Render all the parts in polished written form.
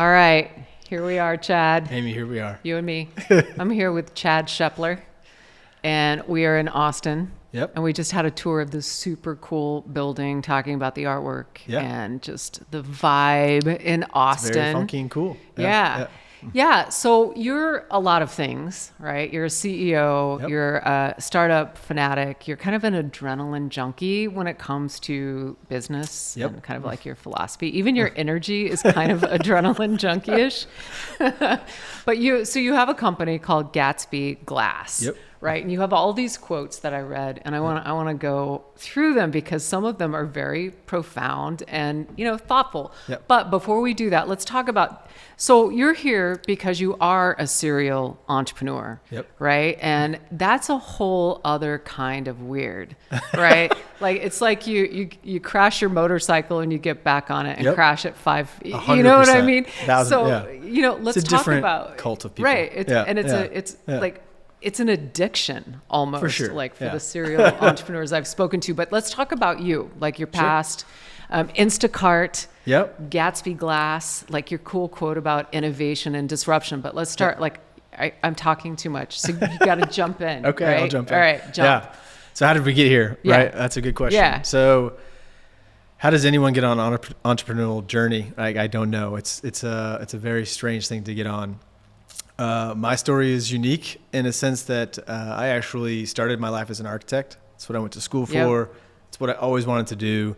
All right, here we are, Chad. Amy, here we are. You and me. I'm here with Chad Shepler, and we are in Austin. Yep. And we just had a tour of this super cool building, talking about the artwork and just the vibe in Austin. It's very funky and cool. Yeah. So you're a lot of things, right? You're a CEO, you're a startup fanatic, you're kind of an adrenaline junkie when it comes to business and kind of like your philosophy. Even your energy is kind of adrenaline junkie-ish. But you have a company called Gatsby Glass. Right. And you have all these quotes that I read, and I want to go through them because some of them are very profound and, thoughtful. But before we do that, let's talk about, so you're here because you are a serial entrepreneur, right? And that's a whole other kind of weird, right? Like, it's like you crash your motorcycle and you get back on it and crash at 5, 100%. you know what I mean? 1,000, so, let's it's a talk different about cult of people. Right. It's like, it's an addiction almost, for sure. For the serial entrepreneurs I've spoken to. But let's talk about you, like your past, Instacart, Gatsby Glass, like your cool quote about innovation and disruption. But let's start, I'm talking too much, so you got to jump in. Okay, right? I'll jump in. All right, jump. Yeah. So how did we get here, right? That's a good question. Yeah. So how does anyone get on an entrepreneurial journey? I don't know. It's a very strange thing to get on. My story is unique in a sense that I actually started my life as an architect. That's what I went to school for. It's what I always wanted to do.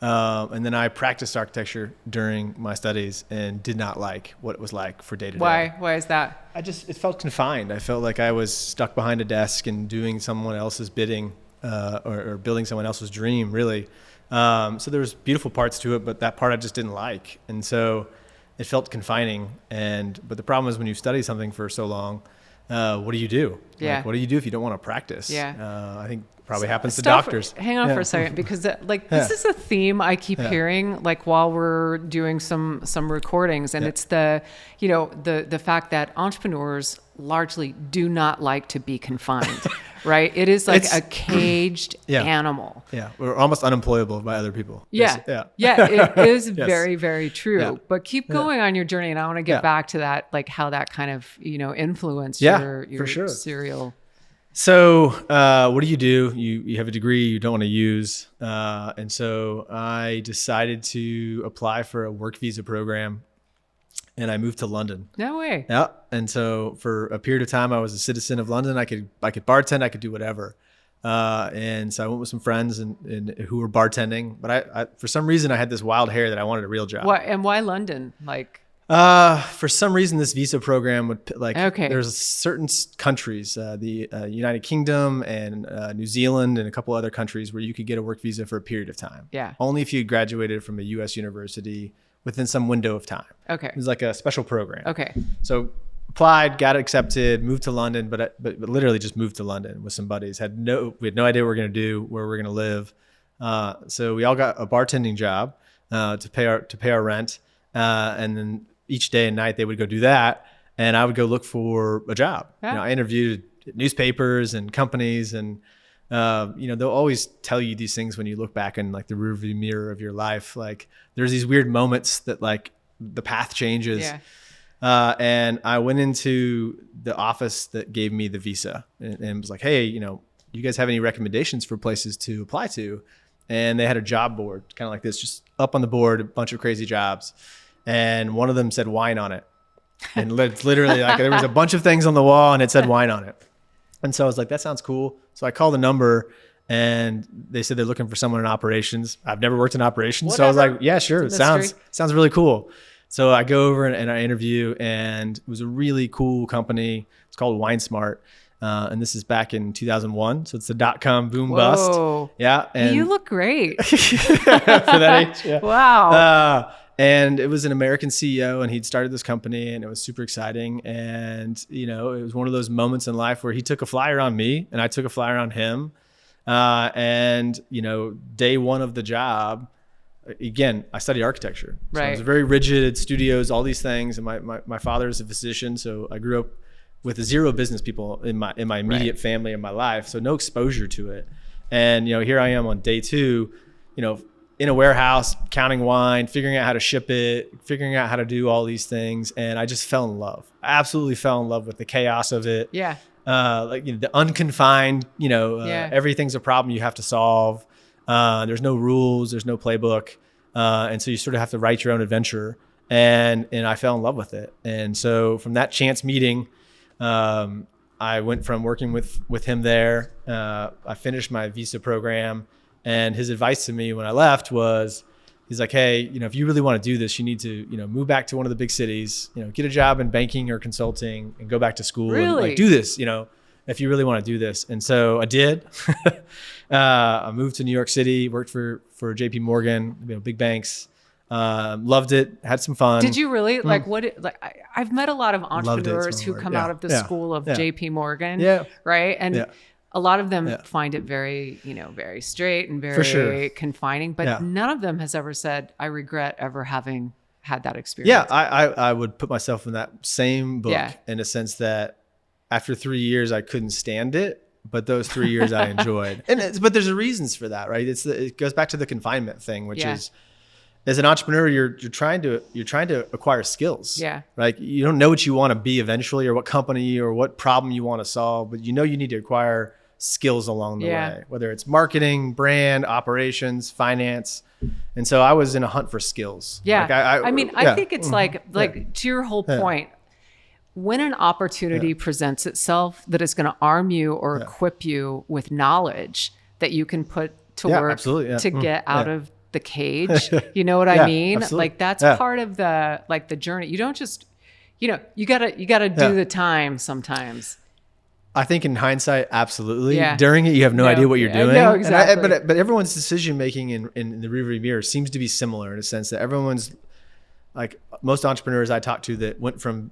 And then I practiced architecture during my studies and did not like what it was like for day to day. Why? Why is that? It felt confined. I felt like I was stuck behind a desk and doing someone else's bidding or building someone else's dream, really. So there was beautiful parts to it, but that part I just didn't like. And so it felt confining, but the problem is when you study something for so long, what do you do? What do you do if you don't want to practice? I think probably happens to doctors. Hang on for a second, because this is a theme I keep hearing, while we're doing some recordings, and it's the fact that entrepreneurs largely do not like to be confined, right? It is like a caged animal. Yeah, we're almost unemployable by other people. It is very, very true. But keep going on your journey, and I want to get back to that, like how that kind of influenced your for sure. serial. So what do? You have a degree you don't want to use. And so I decided to apply for a work visa program, and I moved to London. No way. Yeah. And so for a period of time, I was a citizen of London. I could bartend, I could do whatever. And so I went with some friends and who were bartending, but I for some reason I had this wild hair that I wanted a real job. Why London? For some reason, this visa program would there's certain countries, the United Kingdom and New Zealand and a couple other countries where you could get a work visa for a period of time. Yeah. Only if you graduated from a U.S. university within some window of time. Okay. It was like a special program. Okay. So applied, got accepted, moved to London, but literally just moved to London with some buddies. We had no idea what we were going to do, where we were going to live. So we all got a bartending job to pay our rent, and then each day and night they would go do that, and I would go look for a job. I interviewed newspapers and companies, and they'll always tell you these things when you look back in like the rearview mirror of your life. Like there's these weird moments that like the path changes. And I went into the office that gave me the visa and was like, hey, you guys have any recommendations for places to apply to? And they had a job board kind of like this, just up on the board, a bunch of crazy jobs. And one of them said wine on it. And it's literally like there was a bunch of things on the wall and it said wine on it. And so I was like, that sounds cool. So I called the number and they said they're looking for someone in operations. I've never worked in operations. Whatever. So I was like, yeah, sure. It sounds really cool. So I go over and I interview, and it was a really cool company. It's called Wine Smart. And this is back in 2001. So it's the .com boom bust. Yeah. And you look great. For that age. Yeah. Wow. And it was an American CEO, and he'd started this company, and it was super exciting. And, it was one of those moments in life where he took a flyer on me and I took a flyer on him. And day one of the job, again, I studied architecture. So it was very rigid, studios, all these things. And my father is a physician. So I grew up with zero business people in my immediate family in my life. So no exposure to it. And, here I am on day two, in a warehouse, counting wine, figuring out how to ship it, figuring out how to do all these things. And I just fell in love. I absolutely fell in love with the chaos of it. Yeah. Like the unconfined, everything's a problem you have to solve. There's no rules, there's no playbook. And so you sort of have to write your own adventure. And I fell in love with it. And so from that chance meeting, I went from working with him there. I finished my visa program. And his advice to me when I left was, he's like, hey, if you really want to do this, you need to, move back to one of the big cities, get a job in banking or consulting and go back to school and like do this, if you really want to do this. And so I did. I moved to New York City, worked for JP Morgan, big banks. Loved it, had some fun. Did you really? I've met a lot of entrepreneurs who come out of the school of JP Morgan, right? And a lot of them find it very, very straight and very confining, but none of them has ever said, I regret ever having had that experience. Yeah, I would put myself in that same book in a sense that after 3 years, I couldn't stand it, but those 3 years I enjoyed. But there's reasons for that, right? It goes back to the confinement thing, which is, as an entrepreneur, you're trying to acquire skills. Yeah. Right. You don't know what you want to be eventually, or what company or what problem you want to solve, but you need to acquire skills along the way, whether it's marketing, brand, operations, finance. And so I was in a hunt for skills. Yeah. I think it's like to your whole point, when an opportunity presents itself that is going to arm you or equip you with knowledge that you can put to work to get out of the cage, you know what I mean? Absolutely. Like that's part of the journey. You don't just, you gotta do the time sometimes. I think in hindsight, absolutely. Yeah. During it, you have no idea what you're doing. No, exactly. But everyone's decision making in the rearview mirror seems to be similar in a sense that everyone's like, most entrepreneurs I talk to that went from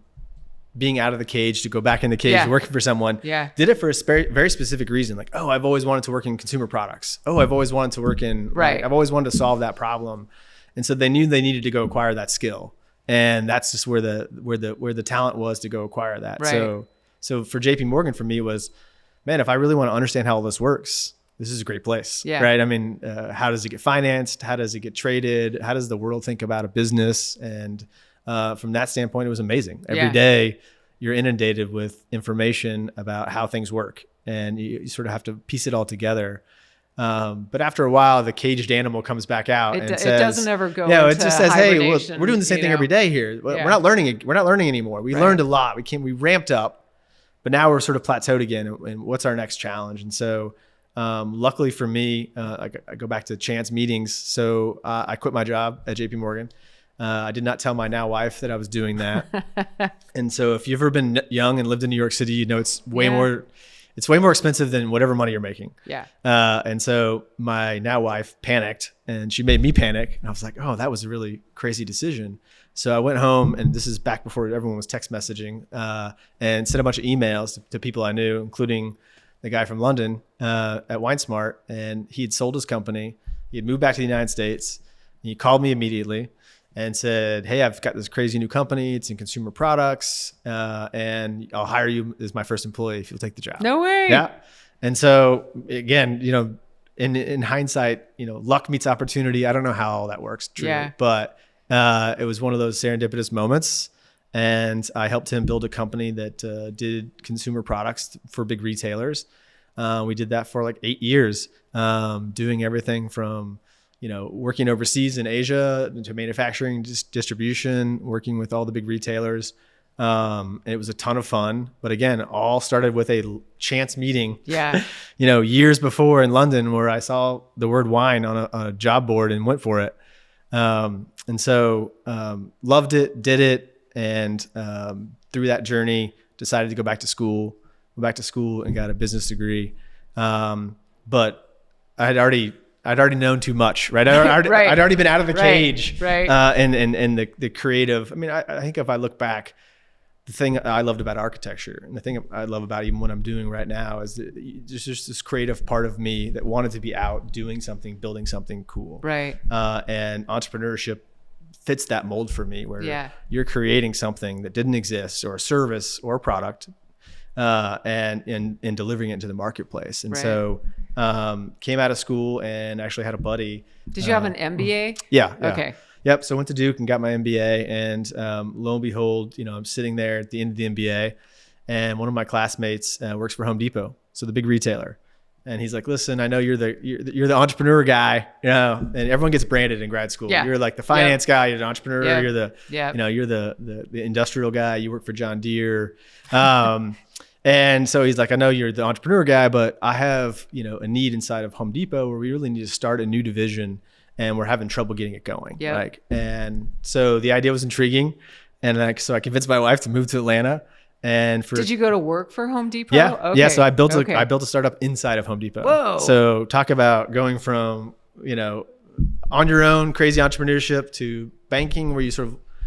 being out of the cage to go back in the cage working for someone did it for a very specific reason. Like, oh, I've always wanted to work in consumer products. Oh, I've always wanted to work in, I've always wanted to solve that problem. And so they knew they needed to go acquire that skill. And that's just where the talent was to go acquire that. Right. So for JP Morgan, for me was, man, if I really want to understand how all this works, this is a great place, right? I mean, how does it get financed? How does it get traded? How does the world think about a business? And from that standpoint, it was amazing. Every day you're inundated with information about how things work, and you sort of have to piece it all together. But after a while, the caged animal comes back out and says, it doesn't ever go. No, it just says, hey, we're doing the same thing every day here. We're not learning. We're not learning anymore. We learned a lot. We ramped up. But now we're sort of plateaued again, and what's our next challenge? And so luckily for me, I go back to chance meetings. So I quit my job at JP Morgan. I did not tell my now wife that I was doing that. And so if you've ever been young and lived in New York City, it's way more expensive than whatever money you're making. Yeah. And so my now wife panicked, and she made me panic. And I was like, oh, that was a really crazy decision. So I went home, and this is back before everyone was text messaging, and sent a bunch of emails to people I knew, including the guy from London at WineSmart. And he had sold his company. He had moved back to the United States. He called me immediately and said, hey, I've got this crazy new company. It's in consumer products, and I'll hire you as my first employee if you'll take the job. No way. Yeah. And so again, in hindsight, luck meets opportunity. I don't know how all that works, truly, but it was one of those serendipitous moments, and I helped him build a company that did consumer products for big retailers. We did that for like 8 years, doing everything from working overseas in Asia to manufacturing, distribution, working with all the big retailers. It was a ton of fun, but again, all started with a chance meeting. Yeah. Years before in London, where I saw the word wine on a job board and went for it. And so loved it, did it, and through that journey, decided to go back to school and got a business degree. But I'd already known too much, right? I'd already been out of the cage, and the creative. I mean, I think if I look back, the thing I loved about architecture, and the thing I love about even what I'm doing right now, is that there's just this creative part of me that wanted to be out doing something, building something cool. Right. And entrepreneurship fits that mold for me, where you're creating something that didn't exist, or a service or a product, and in delivering it into the marketplace. And so came out of school and actually had a buddy. Did you have an MBA? Yeah. Okay. Yep. So I went to Duke and got my MBA, and lo and behold, I'm sitting there at the end of the MBA, and one of my classmates works for Home Depot, so the big retailer. And he's like, "Listen, I know you're the entrepreneur guy, and everyone gets branded in grad school. Yeah. You're like the finance guy, you're the entrepreneur, Yep. you're the you're the industrial guy. You work for John Deere." And so he's like, "I know you're the entrepreneur guy, but I have a need inside of Home Depot where we really need to start a new division, and we're having trouble getting it going." Yep. And so the idea was intriguing, and so I convinced my wife to move to Atlanta. And did you go to work for Home Depot? Yeah. Okay. Yeah. So I built a startup inside of Home Depot. Whoa. So talk about going from, on your own crazy entrepreneurship to banking where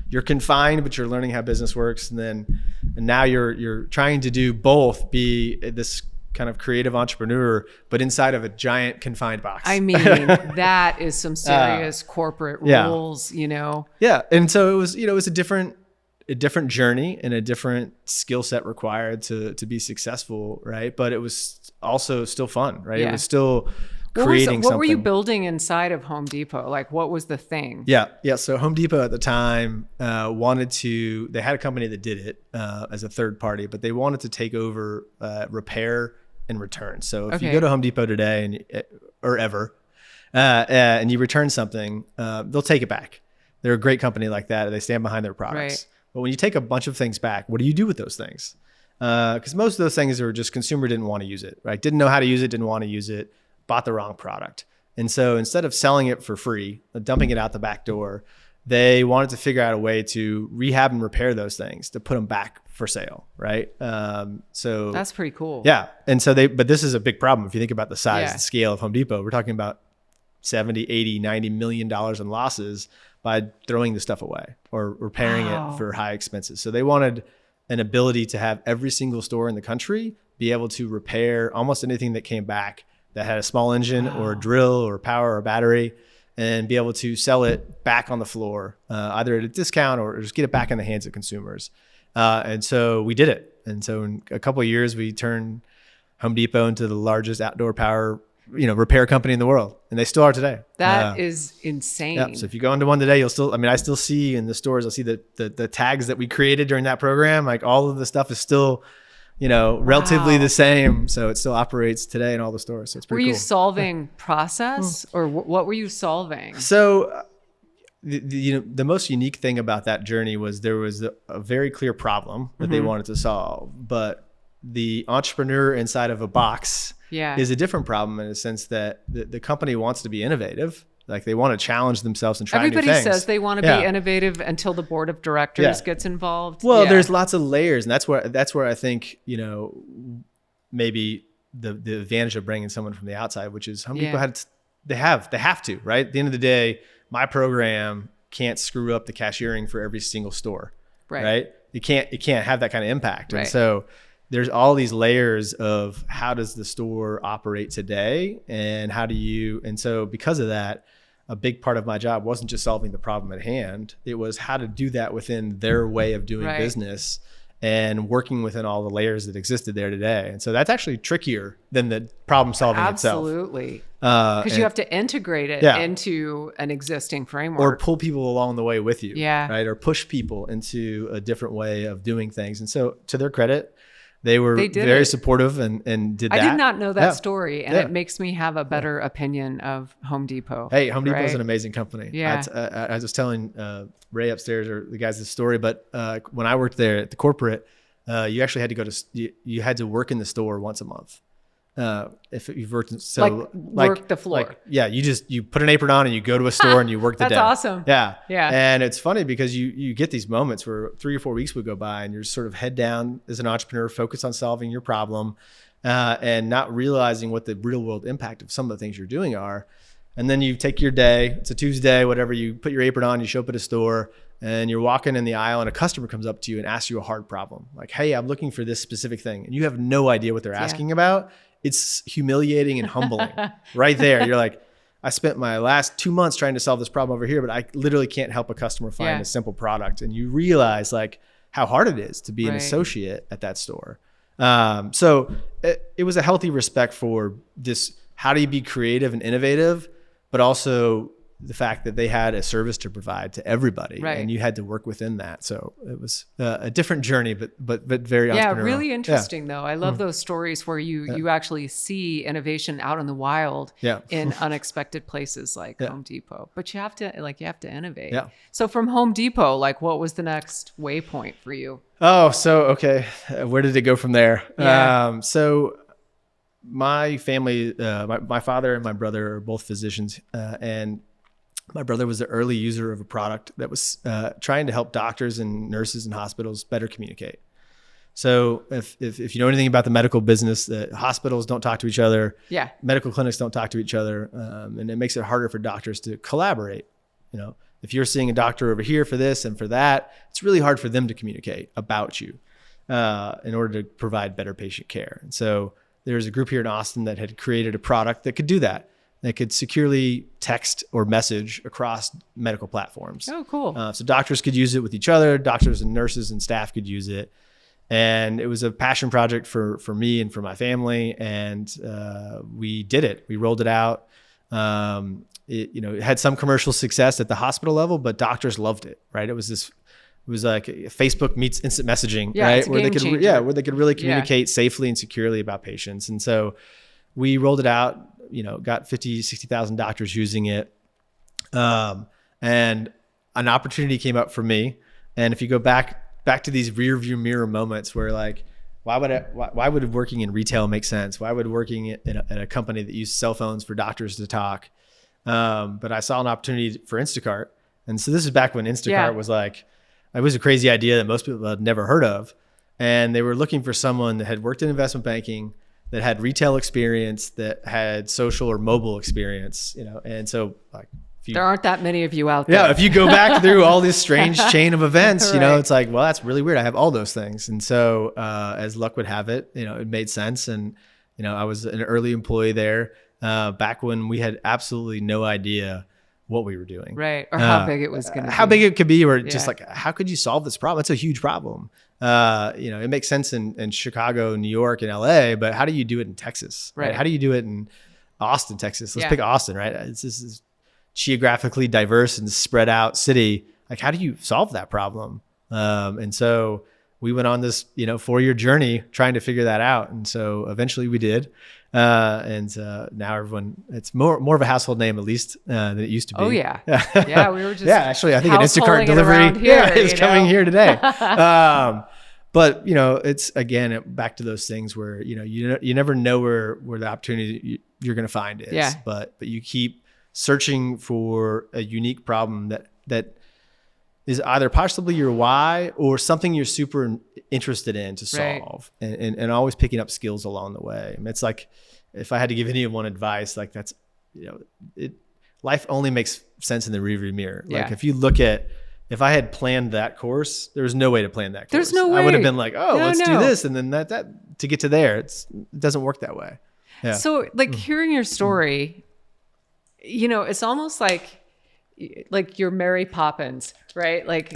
you're confined, but you're learning how business works. And now you're trying to do both, be this kind of creative entrepreneur, but inside of a giant confined box. I mean, that is some serious corporate rules, Yeah. And so it was, it was a different journey and a different skill set required to be successful, right? But it was also still fun, right? Yeah. It was still creating something. What were you building inside of Home Depot? Like, what was the thing? Yeah. So Home Depot at the time they had a company that did it as a third party, but they wanted to take over repair and return. So if you go to Home Depot today or ever, and you return something, they'll take it back. They're a great company like that. They stand behind their products. Right. But when you take a bunch of things back, what do you do with those things? Because most of those things are just consumer didn't want to use it, right? Didn't know how to use it, didn't want to use it, bought the wrong product. And so instead of selling it for free, dumping it out the back door, they wanted to figure out a way to rehab and repair those things, to put them back for sale, right? So that's pretty cool. Yeah. And so but this is a big problem. If you think about the size and scale of Home Depot, we're talking about 70, 80, 90 million dollars in losses by throwing the stuff away or repairing it for high expenses. So they wanted an ability to have every single store in the country be able to repair almost anything that came back that had a small engine or a drill or power or battery, and be able to sell it back on the floor, either at a discount or just get it back in the hands of consumers. And so we did it. And so in a couple of years, we turned Home Depot into the largest outdoor power repair company in the world, and they still are today. That is insane. Yeah. So if you go into one today, I still see in the stores, I'll see the tags that we created during that program. Like all of the stuff is still, relatively the same. So it still operates today in all the stores. So it's pretty cool. Were you solving process or what were you solving? So the most unique thing about that journey was there was a very clear problem that they wanted to solve, but the entrepreneur inside of a box is a different problem in a sense that the company wants to be innovative. Like they want to challenge themselves and try new things. Everybody says they want to be innovative until the board of directors gets involved. Well, there's lots of layers, and that's where I think, maybe the advantage of bringing someone from the outside, which is Home Depot they have to, right? At the end of the day, my program can't screw up the cashiering for every single store, right? It can't have that kind of impact. Right. And so there's all these layers of how does the store operate today, and and so because of that, a big part of my job wasn't just solving the problem at hand. It was how to do that within their way of doing business and working within all the layers that existed there today. And so that's actually trickier than the problem solving itself. Absolutely. Because you have to integrate it into an existing framework. Or pull people along the way with you. Yeah. Right. Or push people into a different way of doing things. And so to their credit, they were very supportive and did that. I did not know that story, and it makes me have a better opinion of Home Depot. Hey, Home Depot is an amazing company. Yeah. I was telling Ray upstairs or the guys this story, but when I worked there at the corporate, you actually had to you had to work in the store once a month. If you've worked work the floor. You put an apron on and you go to a store and you work the day. That's awesome. Yeah. Yeah. And it's funny because you get these moments where 3 or 4 weeks would go by and you're sort of head down as an entrepreneur, focused on solving your problem, and not realizing what the real world impact of some of the things you're doing are. And then you take your day, it's a Tuesday, whatever, you put your apron on, you show up at a store and you're walking in the aisle and a customer comes up to you and asks you a hard problem. Like, hey, I'm looking for this specific thing. And you have no idea what they're asking about. It's humiliating and humbling right there. You're like, I spent my last 2 months trying to solve this problem over here, but I literally can't help a customer find a simple product. And you realize like how hard it is to be an associate at that store. So it was a healthy respect for this. How do you be creative and innovative, but also the fact that they had a service to provide to everybody, and you had to work within that. So it was a different journey, but very entrepreneurial. Yeah, really interesting though. I love those stories where you actually see innovation out in the wild in unexpected places like Home Depot. But you have to innovate. Yeah. So from Home Depot, like what was the next waypoint for you? Oh, so okay, where did it go from there? Yeah. So my family, my father and my brother are both physicians, and my brother was the early user of a product that was trying to help doctors and nurses and hospitals better communicate. So if you know anything about the medical business, hospitals don't talk to each other. Yeah. Medical clinics don't talk to each other. And it makes it harder for doctors to collaborate. You know, if you're seeing a doctor over here for this and for that, it's really hard for them to communicate about you in order to provide better patient care. And so there's a group here in Austin that had created a product that could do that. That could securely text or message across medical platforms. Oh, cool. So doctors could use it with each other. Doctors and nurses and staff could use it. And it was a passion project for me and for my family. And we did it. We rolled it out. It had some commercial success at the hospital level, but doctors loved it, right? It was like Facebook meets instant messaging, right? Where they could really communicate safely and securely about patients. And so we rolled it out. Got 50, 60,000 doctors using it. And an opportunity came up for me. And if you go back to these rear view mirror moments where like, why would working in retail make sense? Why would working in a company that used cell phones for doctors to talk? But I saw an opportunity for Instacart. And so this is back when Instacart was like, it was a crazy idea that most people had never heard of. And they were looking for someone that had worked in investment banking, that had retail experience, that had social or mobile experience, and so like there aren't that many of you out there. Yeah, if you go back through all this strange chain of events, it's like, well, that's really weird. I have all those things, and so as luck would have it, it made sense, and I was an early employee there back when we had absolutely no idea what we were doing, right? Or how big it was going to be. How big it could be, or just like how could you solve this problem? It's a huge problem. It makes sense in Chicago, New York, and LA, but how do you do it in Texas? Right? How do you do it in Austin, Texas? Let's pick Austin, right? This is geographically diverse and spread out city. Like, how do you solve that problem? And so we went on this, 4-year journey trying to figure that out. And so eventually we did. And now everyone, it's more of a household name, at least than it used to be. Oh yeah. Yeah. We were just, actually, I think an Instacart delivery is coming here today. But it's again, back to those things where, you never know where the opportunity you're going to find is, but you keep searching for a unique problem that is either possibly your why or something you're super interested in to solve, and always picking up skills along the way. I mean, it's like, if I had to give anyone advice, like that's, life only makes sense in the rearview mirror. Like if you look at, if I had planned that course, there was no way to plan that course. There's no way. I would have been like, let's do this. And then that to get to there, it doesn't work that way. Yeah. So like hearing your story, it's almost like you're Mary Poppins, right? Like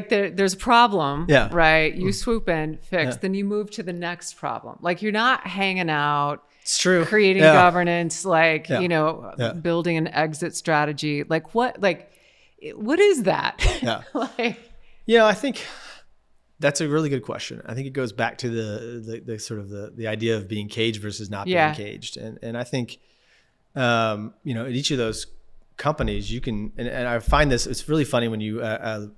there's a problem, right? You swoop in, fix, then you move to the next problem. Like you're not hanging out. It's true. Creating governance, building an exit strategy. Like what is that? Yeah. I think that's a really good question. I think it goes back to the sort of the idea of being caged versus not being caged. And I think, at each of those companies you can, and I find this, it's really funny when you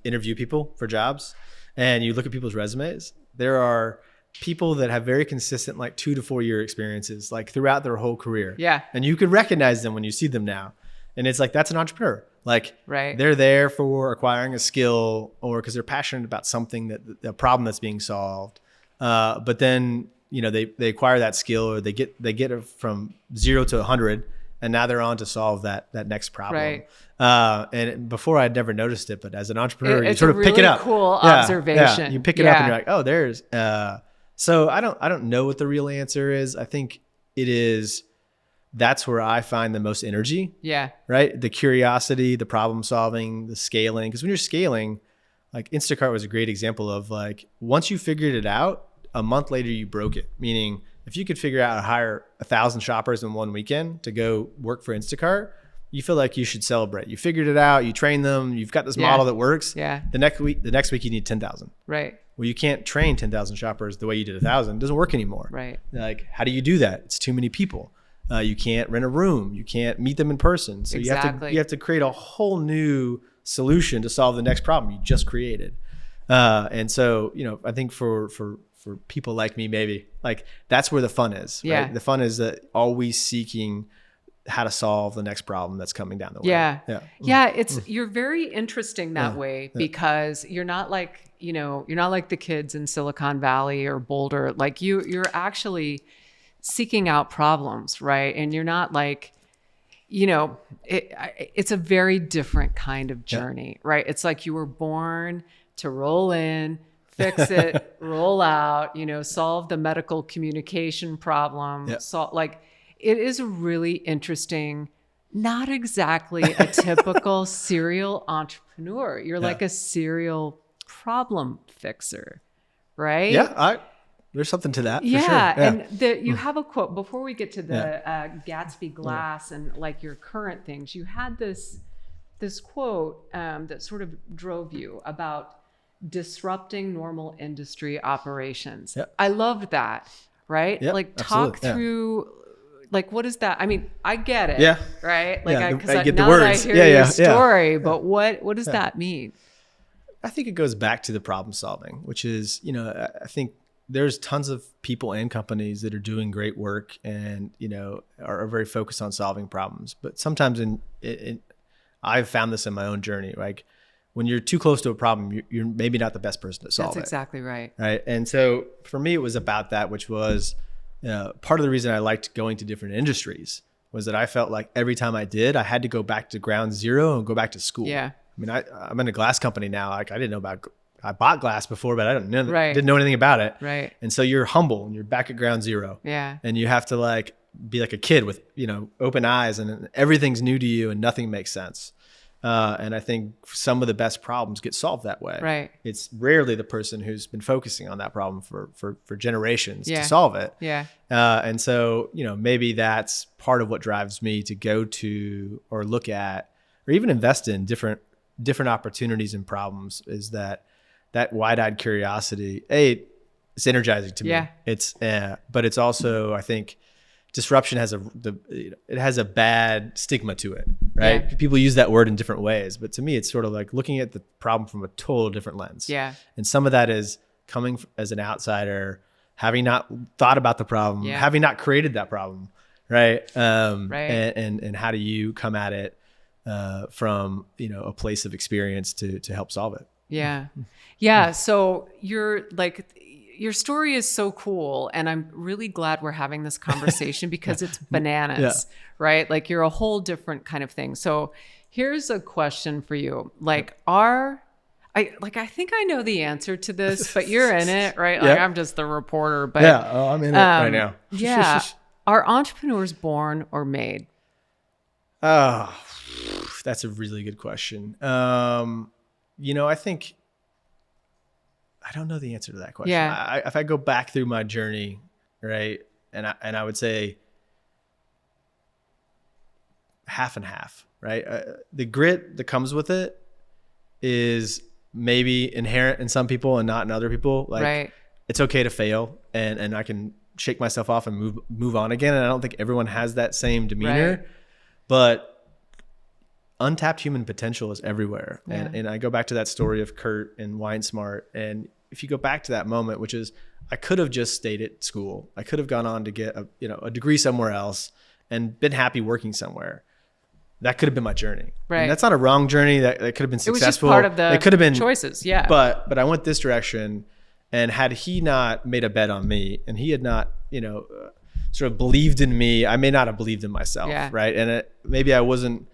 interview people for jobs and you look at people's resumes. There are people that have very consistent, like 2 to 4 year experiences, like throughout their whole career. Yeah. And you could recognize them when you see them now. And it's like, that's an entrepreneur. Like they're there for acquiring a skill or because they're passionate about something, that a problem that's being solved. But then, they acquire that skill, or they get it from 0 to 100. And now they're on to solve that next problem. Right. And before I'd never noticed it, but as an entrepreneur, you sort of pick it up. It's a really cool observation. Yeah. You pick it up and you're like, oh, there's, so I don't know what the real answer is. I think it is, that's where I find the most energy. Yeah. Right. The curiosity, the problem solving, the scaling. Because when you're scaling, like Instacart was a great example of like, once you figured it out, a month later you broke it. Meaning if you could figure out how to hire 1,000 shoppers in one weekend to go work for Instacart, you feel like you should celebrate. You figured it out. You train them. You've got this model that works. Yeah. The next week you need 10,000. Right. Well, you can't train 10,000 shoppers the way you did 1,000. It doesn't work anymore. Right. Like, how do you do that? It's too many people. You can't rent a room. You can't meet them in person. So you have to create a whole new solution to solve the next problem you just created. And so, I think for people like me, maybe like that's where the fun is. Yeah. Right? The fun is that always seeking how to solve the next problem that's coming down the way. Yeah. You're very interesting that way because you're not like, you're not like the kids in Silicon Valley or Boulder. Like you're actually seeking out problems, right? And you're not like, it's a very different kind of journey, right? It's like you were born to roll in, fix it, roll out, solve the medical communication problem. It is really interesting, not exactly a typical serial entrepreneur. You're like a serial problem fixer, right? Yeah, there's something to that for sure. And you have a quote, before we get to the Gatsby Glass and like your current things, you had this quote that sort of drove you about disrupting normal industry operations. Yep. I loved that, right? Yep, like talk through, like, what is that? I mean, I get it, Yeah. right? Like, I because get the now words. that I hear your story, Yeah. but what does that mean? I think it goes back to the problem solving, which is, I think there's tons of people and companies that are doing great work and, are very focused on solving problems. But sometimes I've found this in my own journey, like when you're too close to a problem, you're maybe not the best person to solve it. That's exactly right. Right. And so for me, it was about that, which was part of the reason I liked going to different industries was that I felt like every time I had to go back to ground zero and go back to school. Yeah. I mean, I'm in a glass company now. Like I bought glass before, but I didn't know anything about it. Right. And so you're humble and you're back at ground zero. Yeah. And you have to like be like a kid with, open eyes and everything's new to you and nothing makes sense. And I think some of the best problems get solved that way. Right. It's rarely the person who's been focusing on that problem for generations to Yeah. solve it. Yeah. And so, maybe that's part of what drives me to go to or look at or even invest in different opportunities and problems is that wide-eyed curiosity. It's energizing to me. Yeah. But it's also, I think, disruption has a bad stigma to it, right? Yeah. People use that word in different ways, but to me, it's sort of like looking at the problem from a total different lens. Yeah. And some of that is coming as an outsider, having not thought about the problem, having not created that problem, right? Right. And how do you come at it from a place of experience to help solve it? Yeah. Yeah. So your story is so cool. And I'm really glad we're having this conversation because it's bananas, right? Like you're a whole different kind of thing. So here's a question for you. I think I know the answer to this, but you're in it, right? Like I'm just the reporter, but I'm in it right now. Yeah. Are entrepreneurs born or made? Oh, that's a really good question. I think I don't know the answer to that question. Yeah. If I go back through my journey, right, and I would say half and half, right? The grit that comes with it is maybe inherent in some people and not in other people. Like it's okay to fail, and I can shake myself off and move on again. And I don't think everyone has that same demeanor, but untapped human potential is everywhere. Yeah. And I go back to that story of Kurt and Wine Smart. And if you go back to that moment, which is I could have just stayed at school. I could have gone on to get a degree somewhere else and been happy working somewhere. That could have been my journey. Right. And that's not a wrong journey. That could have been successful. It was just part of the it could have been choices. Yeah. But I went this direction, and had he not made a bet on me and he had not, sort of believed in me, I may not have believed in myself. Yeah. Right. And maybe I wasn't,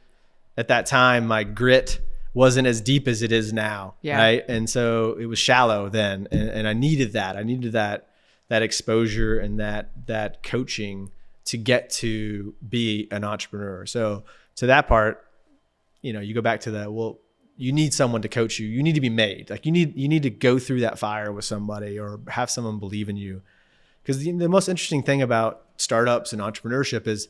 at that time, my grit wasn't as deep as it is now. Yeah. Right. And so it was shallow then. And I needed that. I needed that exposure and that coaching to get to be an entrepreneur. So to that part, you go back to that, well, you need someone to coach you. You need to be made. Like you need to go through that fire with somebody or have someone believe in you. Because the most interesting thing about startups and entrepreneurship is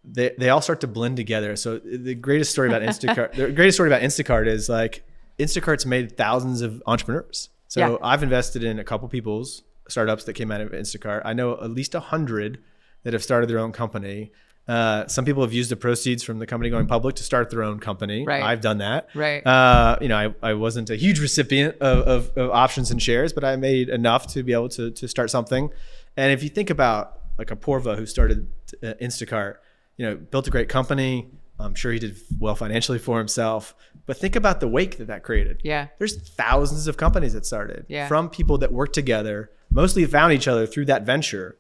they all start to blend together. So the greatest story about Instacart is like Instacart's made thousands of entrepreneurs. So I've invested in a couple people's startups that came out of Instacart. I know at least 100 that have started their own company. Some people have used the proceeds from the company going public to start their own company. Right. I've done that. Right. I wasn't a huge recipient of options and shares, but I made enough to be able to start something. And if you think about like a Porva who started Instacart, built a great company. I'm sure he did well financially for himself, but think about the wake that created. Yeah. There's thousands of companies that started from people that worked together, mostly found each other through that venture.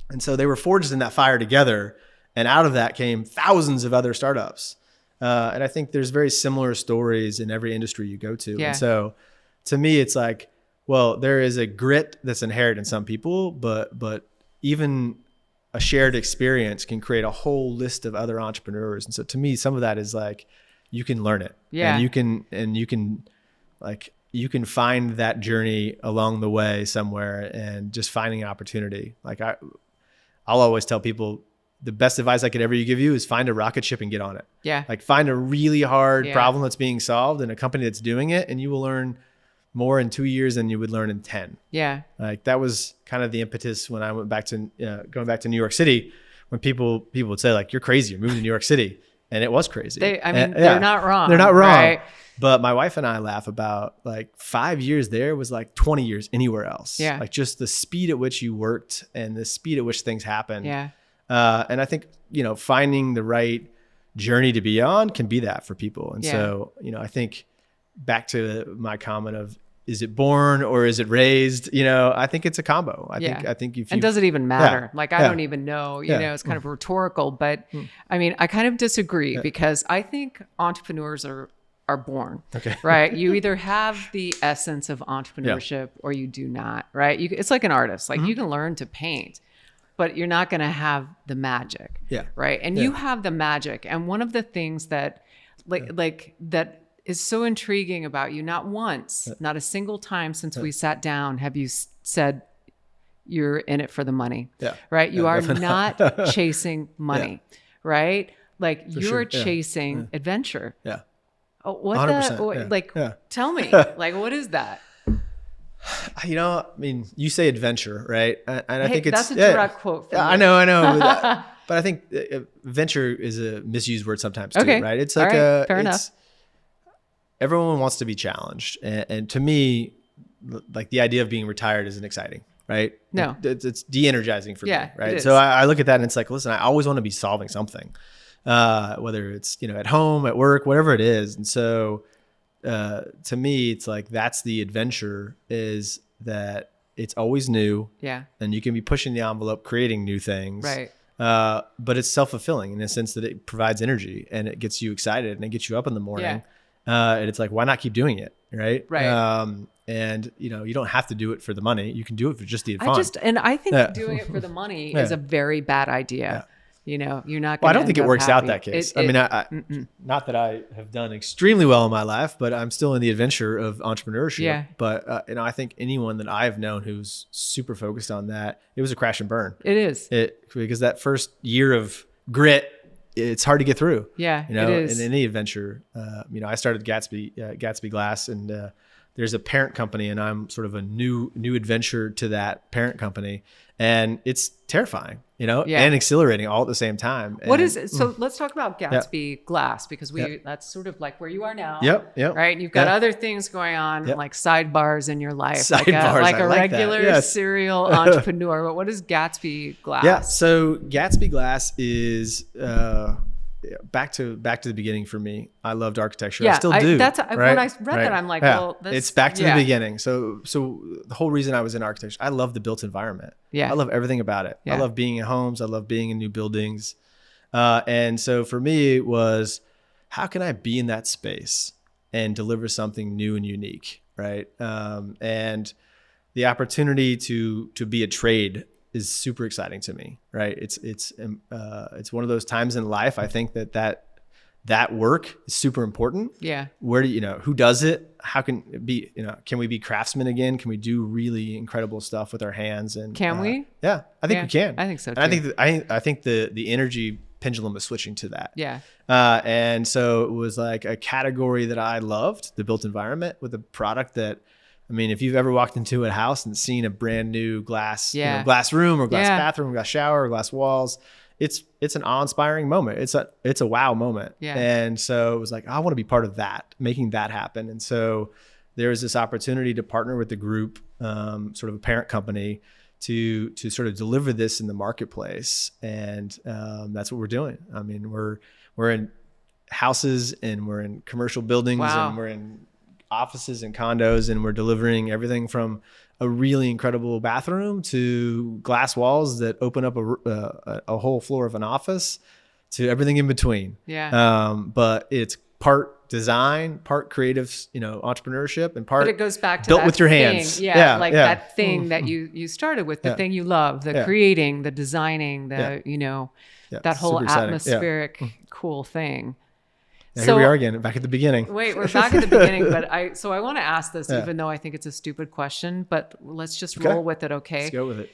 And so they were forged in that fire together. And out of that came thousands of other startups. And I think there's very similar stories in every industry you go to. Yeah. And so to me, it's like, well, there is a grit that's inherent in some people, but even a shared experience can create a whole list of other entrepreneurs. And so to me, some of that is like, you can learn it. Yeah. And you can find that journey along the way somewhere and just finding an opportunity. Like I'll always tell people, the best advice I could ever give you is find a rocket ship and get on it. Yeah. Like find a really hard problem that's being solved in a company that's doing it, and you will learn more in 2 years than you would learn in 10. Yeah. Like that was kind of the impetus when I went back to going back to New York City, when people would say like, you're crazy, you're moving to New York City. And it was crazy. They're not wrong. They're not wrong. Right? But my wife and I laugh about like 5 years there was like 20 years anywhere else. Yeah. Like just the speed at which you worked and the speed at which things happened. Yeah. And I think, finding the right journey to be on can be that for people. And so, I think back to my comment of, is it born or is it raised? I think it's a combo. I think if you, and does it even matter? Like, I don't even know, it's kind of rhetorical, but I mean, I kind of disagree because I think entrepreneurs are born, right? You either have the essence of entrepreneurship or you do not, right? It's like an artist, like you can learn to paint, but you're not going to have the magic. Right. And you have the magic. And one of the things that that is so intriguing about you, not once, not a single time since we sat down, have you said you're in it for the money, right? You are not chasing money, right? Like you're chasing adventure. Yeah. Oh, what 100%, tell me, like, what is that? I mean, you say adventure, right? And I think that's a direct quote from you. I know. But I think venture is a misused word sometimes too, right? It's like fair enough. Everyone wants to be challenged. And to me, like the idea of being retired isn't exciting, right? No. It's de-energizing for me, right? So I look at that and it's like, listen, I always want to be solving something, whether it's, at home, at work, whatever it is. And so to me, it's like, that's the adventure, is that it's always new. Yeah. And you can be pushing the envelope, creating new things. Right. But it's self-fulfilling in the sense that it provides energy and it gets you excited and it gets you up in the morning. And it's like, why not keep doing it? Right. Right. And you don't have to do it for the money. You can do it for just the fun. I think doing it for the money is a very bad idea. You're not. Well, I don't think it works out that case. I mean, not that I have done extremely well in my life, but I'm still in the adventure of entrepreneurship. Yeah. But I think anyone that I've known who's super focused on that, it was a crash and burn. It is. Because that first year of grit, it's hard to get through. Yeah, it is. In any adventure. I started Gatsby Glass, and there's a parent company, and I'm sort of a new adventure to that parent company, and it's terrifying, and exhilarating all at the same time. What is it? So let's talk about Gatsby Glass, because that's sort of like where you are now. Yep. Right. And you've got other things going on, like sidebars in your life, Sidebars, like a like regular serial entrepreneur. But what is Gatsby Glass? Yeah. So Gatsby Glass is back to the beginning for me. I loved architecture. Yeah, I still do. When I read that, I'm like, well, it's back to the beginning. So the whole reason I was in architecture, I love the built environment. Yeah. I love everything about it. Yeah. I love being in homes. I love being in new buildings. And so for me, it was, how can I be in that space and deliver something new and unique, right? And the opportunity to be a trade is super exciting to me, right? It's one of those times in life, I think that that work is super important. Yeah. Where do who does it? How can it be, can we be craftsmen again? Can we do really incredible stuff with our hands? And can we? Yeah, I think we can. I think so too. And I think the energy pendulum is switching to that. Yeah. And so it was like a category that I loved, the built environment, with a product that, I mean, if you've ever walked into a house and seen a brand new glass, glass room or glass bathroom, or glass shower, or glass walls, it's an awe-inspiring moment. It's a wow moment. Yeah. And so it was like, I want to be part of that, making that happen. And so there was this opportunity to partner with the group, sort of a parent company, to sort of deliver this in the marketplace. And that's what we're doing. I mean, we're in houses and we're in commercial buildings and we're in offices and condos, and we're delivering everything from a really incredible bathroom to glass walls that open up a whole floor of an office to everything in between. Yeah. But it's part design, part creative, entrepreneurship, and part but it goes back to built that with your thing. hands. That thing that you started with, the thing you love, the creating, the designing, the that whole atmospheric cool thing. Now, so here we are again, back at the beginning. Wait, we're back at the beginning, but I want to ask this, even though I think it's a stupid question, but let's just roll with it, okay? Let's go with it.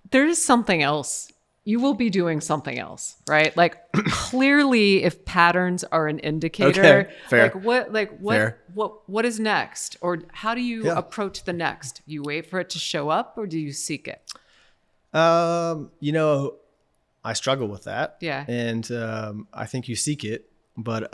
There is something else. You will be doing something else, right? Like clearly, if patterns are an indicator, fair. What is next, or how do you approach the next? You wait for it to show up, or do you seek it? I struggle with that. Yeah. And I think you seek it, but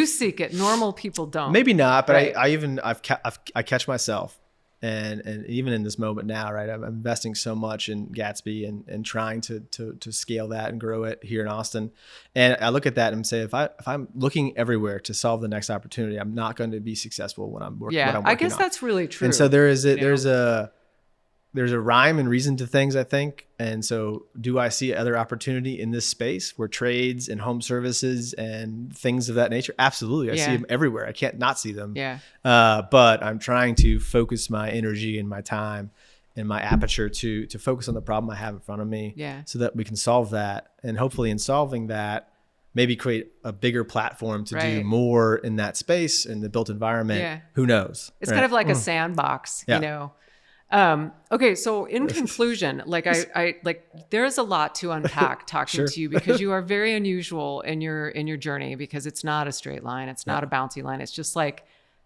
seek it. Normal people don't. Maybe not, but right. I catch myself, and even in this moment now, right? I'm investing so much in Gatsby and trying to scale that and grow it here in Austin. And I look at that and say, if I'm looking everywhere to solve the next opportunity, I'm not going to be successful when I'm working. Yeah, I guess that's really true. And so there's a rhyme and reason to things, I think. And so do I see other opportunity in this space where trades and home services and things of that nature? Absolutely. I see them everywhere. I can't not see them. Yeah. But I'm trying to focus my energy and my time and my aperture to focus on the problem I have in front of me so that we can solve that. And hopefully in solving that, maybe create a bigger platform to do more in that space, in the built environment. Yeah. Who knows? It's kind of like a sandbox, Okay, so in conclusion, there's a lot to unpack talking to you, because you are very unusual in your journey, because it's not a straight line, it's not a bouncy line, it's just like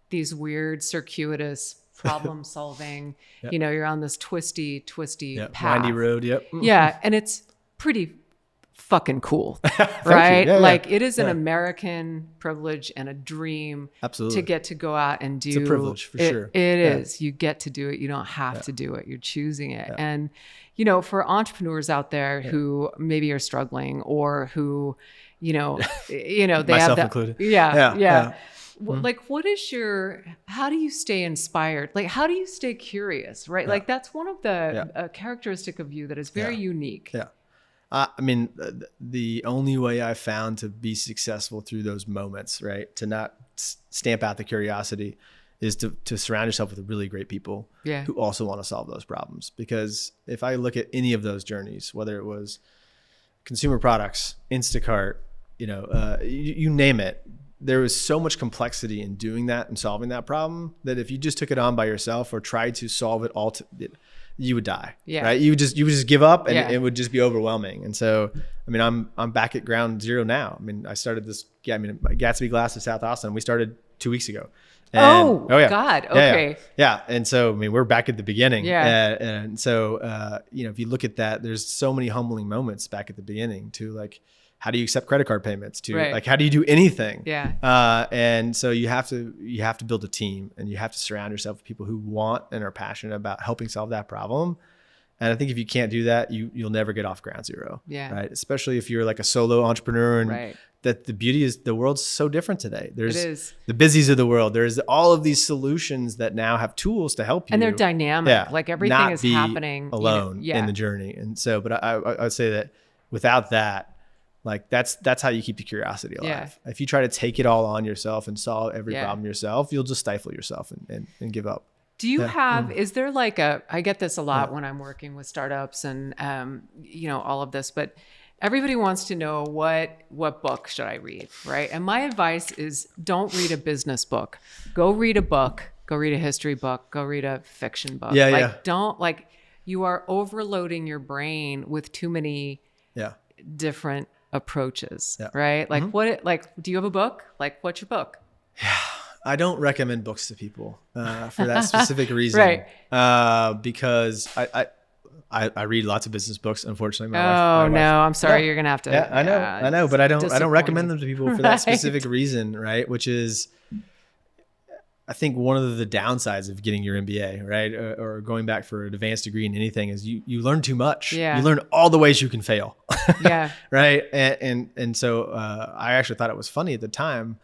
these weird circuitous problem solving. You're on this twisty path, windy road. Yeah, and it's pretty fucking cool, right? It is an American privilege and a dream to get to go out and do. It's a privilege for sure. It is. You get to do it. You don't have to do it. You're choosing it. And, for entrepreneurs out there who maybe are struggling, or who, they Myself have that included. Yeah. How do you stay inspired? How do you stay curious, right? That's one of the characteristic of you that is very unique. Yeah. The only way I found to be successful through those moments, right, to not stamp out the curiosity, is to surround yourself with really great people who also want to solve those problems. Because if I look at any of those journeys, whether it was consumer products, Instacart, you name it, there was so much complexity in doing that and solving that problem that if you just took it on by yourself or tried to solve it all, you would die. Right. You would just give up, and it would just be overwhelming. And so, I'm back at ground zero now. I started this, Gatsby Glass of South Austin. We started 2 weeks ago. And, God. Okay. Yeah. And so, we're back at the beginning. Yeah. And so, if you look at that, there's so many humbling moments back at the beginning to how do you accept credit card payments, to how do you do anything? Yeah. And so you have to build a team, and you have to surround yourself with people who want and are passionate about helping solve that problem. And I think if you can't do that, you'll never get off ground zero. Yeah. Right. Especially if you're like a solo entrepreneur, and that the beauty is the world's so different today. There's the busies of the world. There's all of these solutions that now have tools to help you. And they're dynamic. Yeah. Everything is happening alone in the journey. And so, but I would say that without that, that's how you keep the curiosity alive. If you try to take it all on yourself and solve every problem yourself, you'll just stifle yourself and give up. Do you have, is there I get this a lot when I'm working with startups and, all of this, but everybody wants to know what book should I read, right? And my advice is don't read a business book. Go read a book. Go read a history book. Go read a fiction book. Don't you are overloading your brain with too many different approaches, right? Like do you have a book? Like, what's your book? Yeah. I don't recommend books to people for that specific reason. Right. Because I read lots of business books. Unfortunately, my wife, I'm sorry. Yeah. You're gonna have to. Yeah, I know, but I don't recommend them to people for that specific reason, right? Which is, I think one of the downsides of getting your MBA, right, or going back for an advanced degree in anything is you learn too much. Yeah. You learn all the ways you can fail. Yeah. Right. And so I actually thought it was funny at the time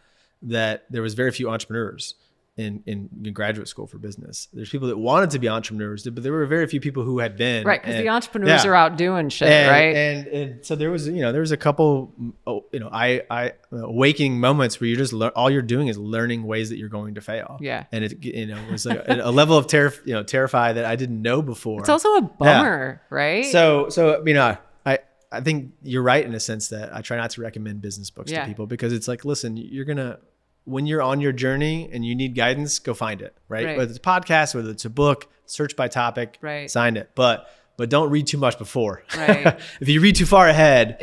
that there was very few entrepreneurs in graduate school for business. There's people that wanted to be entrepreneurs, but there were very few people who had been. Right, because the entrepreneurs are out doing shit, right? And so there was a couple, waking moments where you're just all you're doing is learning ways that you're going to fail. Yeah. And it was like a level of terrified that I didn't know before. It's also a bummer, right? So I think you're right in a sense that I try not to recommend business books to people because it's like, listen, when you're on your journey and you need guidance, go find it, right? Whether it's a podcast, whether it's a book, search by topic, sign it. But don't read too much before. Right. If you read too far ahead,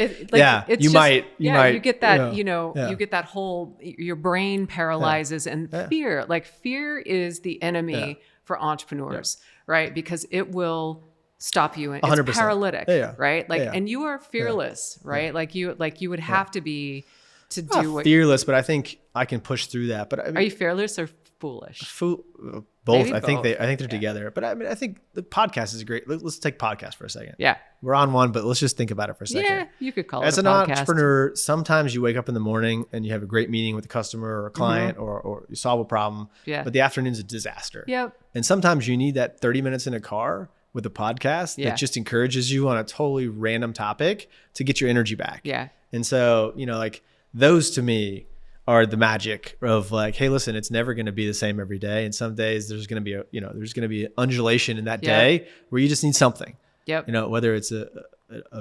you might. You get that, you get that whole, your brain paralyzes and fear. Like fear is the enemy for entrepreneurs, right? Because it will stop you. And it's 100%. Paralytic, right? And you are fearless, right? Like you would have to be to do what fearless, but I think I can push through that. But are you fearless or foolish? Both. Maybe I think both. they're together. But I think the podcast is great. Let's take podcast for a second. Yeah. We're on one, but let's just think about it for a second. Yeah, you could call it as a an podcast. Entrepreneur, sometimes you wake up in the morning and you have a great meeting with a customer or a client or you solve a problem. Yeah. But the afternoon's a disaster. Yep. And sometimes you need that 30 minutes in a car with a podcast that just encourages you on a totally random topic to get your energy back. Yeah. And so, those to me are the magic of like, hey, listen, it's never going to be the same every day. And some days there's going to be there's going to be an undulation in that day where you just need something. Yep. Whether it's a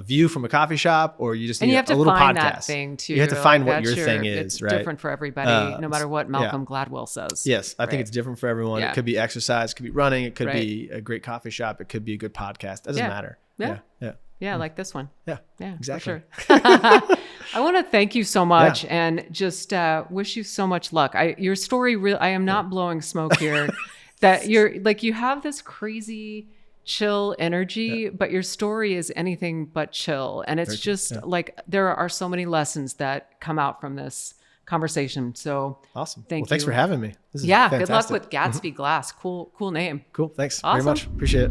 view from a coffee shop or you just need a little podcast. That thing too. You have to find what your thing is, it's right? different for everybody, no matter what Malcolm Gladwell says. Yes, I think it's different for everyone. Yeah. It could be exercise, it could be running, it could be a great coffee shop, it could be a good podcast. It doesn't matter. Yeah, like this one. Yeah, For exactly. sure. I want to thank you so much and just wish you so much luck. Your story, I am not blowing smoke here. That you have this crazy chill energy, but your story is anything but chill. And it's there are so many lessons that come out from this conversation. So awesome. Thanks for having me. This is fantastic. Good luck with Gatsby Glass. Cool name. Cool. Thanks Awesome. very much. Appreciate it.